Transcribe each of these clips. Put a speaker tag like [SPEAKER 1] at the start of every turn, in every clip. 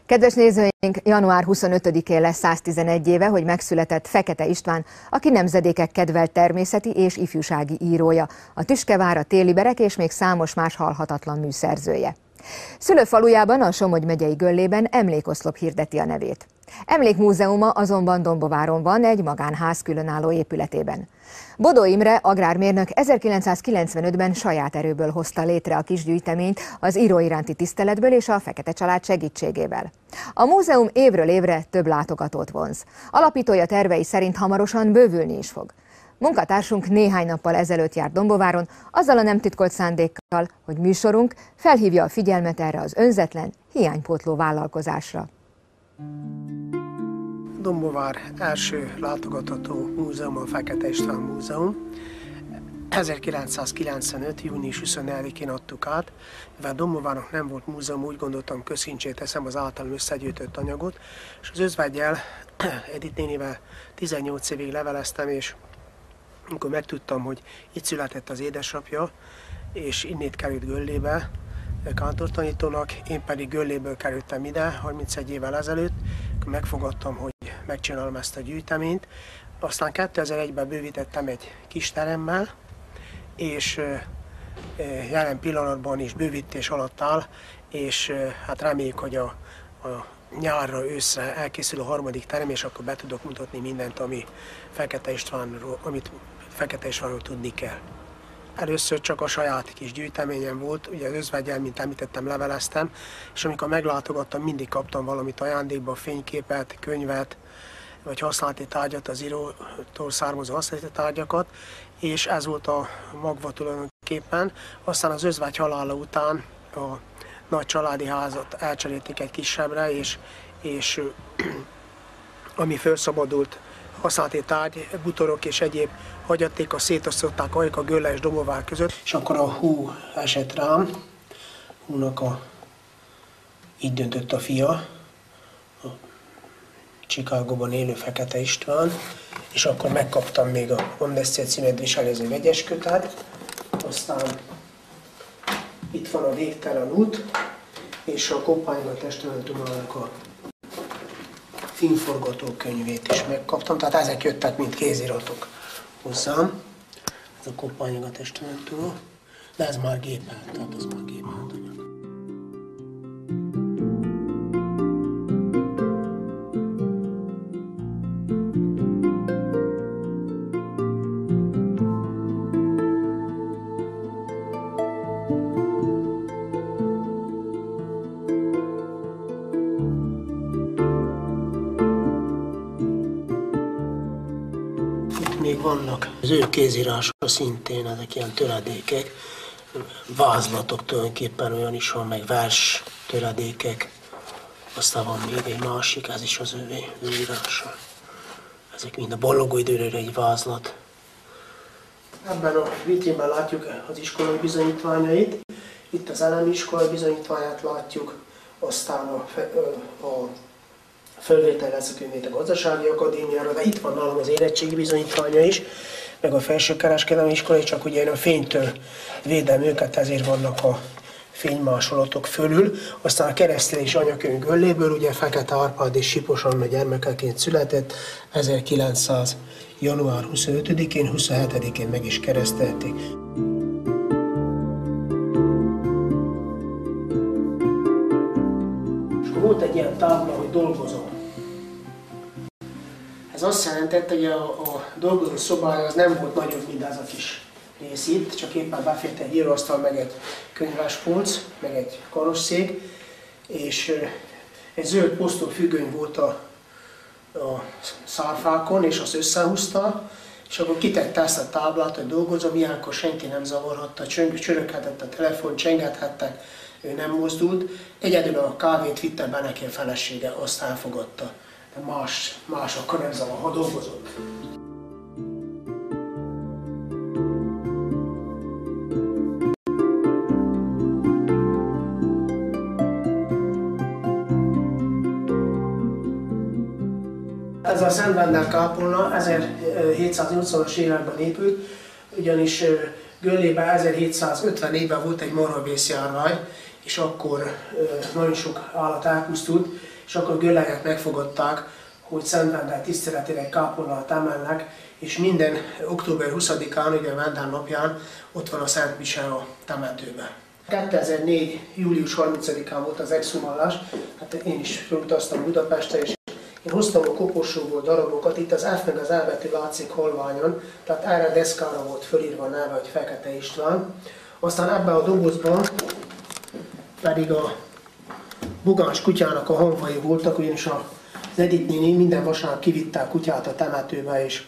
[SPEAKER 1] Kedves nézőink, január 25-én lesz 111 éve, hogy megszületett Fekete István, aki nemzedékek kedvelt természeti és ifjúsági írója, a Tüskevár, a Téliberek és még számos más halhatatlan mű szerzője. Szülőfalujában, a Somogy megyei Göllében emlékoszlop hirdeti a nevét. Emlékmúzeuma azonban Dombováron van, egy magánház különálló épületében. Bodó Imre agrármérnök 1995-ben saját erőből hozta létre a kis gyűjteményt az író iránti tiszteletből és a Fekete család segítségével. A múzeum évről évre több látogatót vonz. Alapítója tervei szerint hamarosan bővülni is fog. Munkatársunk néhány nappal ezelőtt járt Dombováron, azzal a nem titkolt szándékkal, hogy műsorunk felhívja a figyelmet erre az önzetlen, hiánypótló vállalkozásra.
[SPEAKER 2] Dombovár első látogatható múzeum a Fekete István Múzeum. 1995. június 24-én adtuk át, mivel Dombovárnak nem volt múzeum, úgy gondoltam, közkincsé teszem az általam összegyűjtött anyagot, és az özveggyel, Edith nénivel 18 évig leveleztem, és amikor megtudtam, hogy itt született az édesapja, és innét került Göllébe kántortanítónak, én pedig Gölléből kerültem ide 31 évvel ezelőtt, akkor megfogadtam, hogy megcsinálom ezt a gyűjteményt. Aztán 2001-ben bővítettem egy kis teremmel, és jelen pillanatban is bővítés alatt áll, és hát reméljük, hogy a nyárra, őszre elkészül a harmadik terem, és akkor be tudok mutatni mindent, amit Fekete Istvánról tudni kell. Először csak a saját kis gyűjteményem volt, ugye az özveggyel, mint említettem, leveleztem, és amikor meglátogattam, mindig kaptam valamit ajándékba, fényképet, könyvet, vagy használati tárgyat, az írótól származó használati tárgyakat, és ez volt a magva tulajdonképpen. Aztán az özvegy halála után a nagy családi házat elcserélték egy kisebbre, és ami felszabadult használati tárgy, butorok és egyéb hagyatéka szétosztották a Gölle és Dombovár között. És akkor a hú esett rám, így döntött a fia, a Chicagóban élő Fekete István, és akkor megkaptam még a Amnestia címet viselő vegyes kötet, aztán itt van a Végtelen út, és a Koppányga testamentumának a filmforgatókönyvét is megkaptam, tehát ezek jöttek, mint kéziratok hozzám. Ez a Koppányga testamentuma, de ez már gépelt, tehát az már gépelt anyag. Még vannak az ő kézírása szintén, ezek ilyen töredékek, vázlatok tulajdonképpen olyan is van, meg vers töredékek. Aztán van még egy másik, ez is az ő írása. Ezek mind a ballogó időre egy vázlat. Ebben a vitrínben látjuk az iskolai bizonyítványait. Itt az elemi iskolai bizonyítványát látjuk, aztán a fölvételezőkönyvét a Gazdasági Akadémiára, de itt van nálam az érettségi bizonyítványa is, meg a felsőkereskedelmi iskolai, csak ugye én a fénytől védem őket, ezért vannak a fénymásolatok fölül. Aztán a keresztelés anyakönyv Gölléből, ugye Fekete Árpád és Sipos Anna gyermekeként született, 1900. január 25-én, 27-én meg is keresztelték. Volt egy ilyen tábla, hogy dolgozom. Ez azt jelentette, hogy a dolgozó szobája az nem volt nagyobb, mint ez a kis rész itt, csak éppen befért egy íróasztal, meg egy könyvespolc, meg egy karosszék, és egy zöld posztolfüggöny volt a szárfákon, és azt összehúzta, és akkor kitette ezt a táblát, hogy dolgozom, ilyenkor senki nem zavarhatta, csöröghetett a telefon, csengethettek, ő nem mozdult. Egyedül a kávét vitte be neki a felesége, azt elfogadta. De más akkor nem zavar, ha dolgozott. Ez a Szent Vendel kápolna 1780-as években épült, ugyanis Göllében 1754-ben volt egy marhavészjárvány, és akkor nagyon sok állat elpusztult, és akkor Gölleket megfogadták, hogy Szent Vendel tiszteletére kápolnát emelnek, és minden október 20-án, ugye a Vendel napján ott van a Szent Mise a temetőben. 2004. július 30-án volt az exhumálás, hát én is felutaztam Budapestre, és én hoztam a koporsóból darabokat, itt az F meg az E betű látszik halványon, tehát erre a deszkára volt fölírva a neve, hogy Fekete István. Aztán ebben a dobozban pedig a Bugáns kutyának a hamvai voltak, ugyanis az Edith néni minden vasárnap kivitte a kutyát a temetőbe, és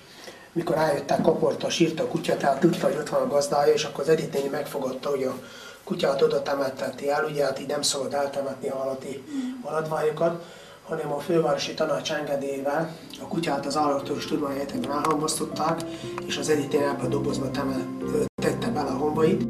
[SPEAKER 2] mikor eljöttek, kaporta, sírta a kutya, tehát tudta, hogy ott van a gazdája, és akkor az Edith néni megfogadta, hogy a kutyát oda temetteti el, ugye hát így nem szabad eltemetni a állati maradványokat, hanem a fővárosi tanács engedélyével a kutyát az állatorvos tudományegyetemben elhamvasztották, és az Edith néni ebbe a dobozba tette bele a hamvait.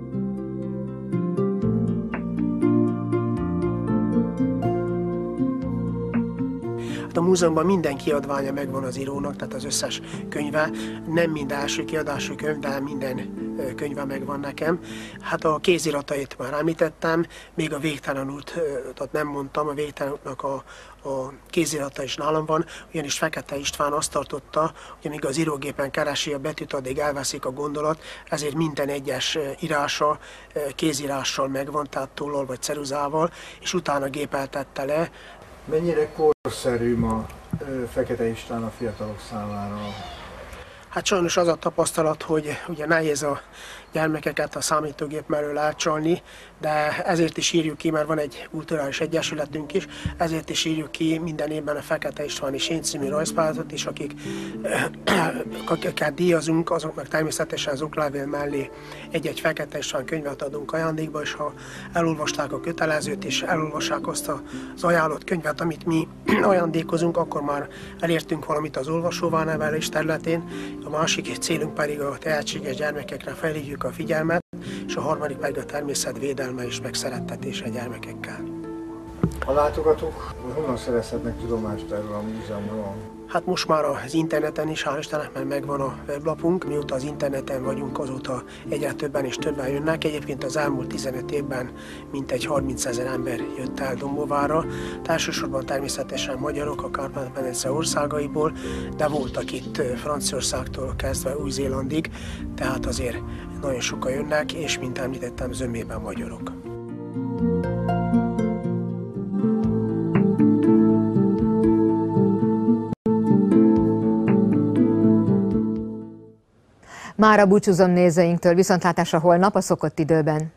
[SPEAKER 2] A múzeumban minden kiadványa megvan az írónak, tehát az összes könyve. Nem minden első kiadású könyv, de minden könyve megvan nekem. Hát a kéziratait már említettem, még a Végtelen útat nem mondtam, a Végtelen útnak a kézirata is nálam van, ugyanis Fekete István azt tartotta, hogy amíg az írógépen keresi a betűt, addig elveszik a gondolat, ezért minden egyes írása kézírással megvan, tehát tollal vagy ceruzával, és utána gépeltette le.
[SPEAKER 3] Mennyire korszerű ma Fekete István a fiatalok számára?
[SPEAKER 2] Hát sajnos az a tapasztalat, hogy ugye nehéz a gyermekeket a számítógép mellől elcsalni, de ezért is írjuk ki, mert van egy kulturális egyesületünk is, ezért is írjuk ki minden évben a Fekete Istváni Sény című rajzpályázatot is, akiket díjazunk, azoknak természetesen az oklevél mellé egy-egy Fekete István könyvet adunk ajándékba, és ha elolvasták a kötelezőt és elolvassák azt az ajánlott könyvet, amit mi ajándékozunk, akkor már elértünk valamit az olvasóvá nevelés területén. A másik célunk pedig a tehetséges gyermekekre felhívjuk a figyelmet, és a harmadik pedig a természet védelme és megszerettetése a gyermekekkel.
[SPEAKER 3] A látogatók honnan szerezhetnek tudomást erről a múzeumról?
[SPEAKER 2] Hát most már az interneten is, hál' Istennek, mert megvan a weblapunk. Mióta az interneten vagyunk, azóta egyre többen és többen jönnek. Egyébként az elmúlt 15 évben mintegy 30 000 ember jött el Dombóvára. Elsősorban természetesen magyarok a Kárpát-medence országaiból, de voltak itt Franciaországtól kezdve Új-Zélandig, tehát azért nagyon sokan jönnek, és mint említettem, zömében magyarok.
[SPEAKER 1] Mára búcsúzom nézőinktől, viszontlátásra holnap a szokott időben.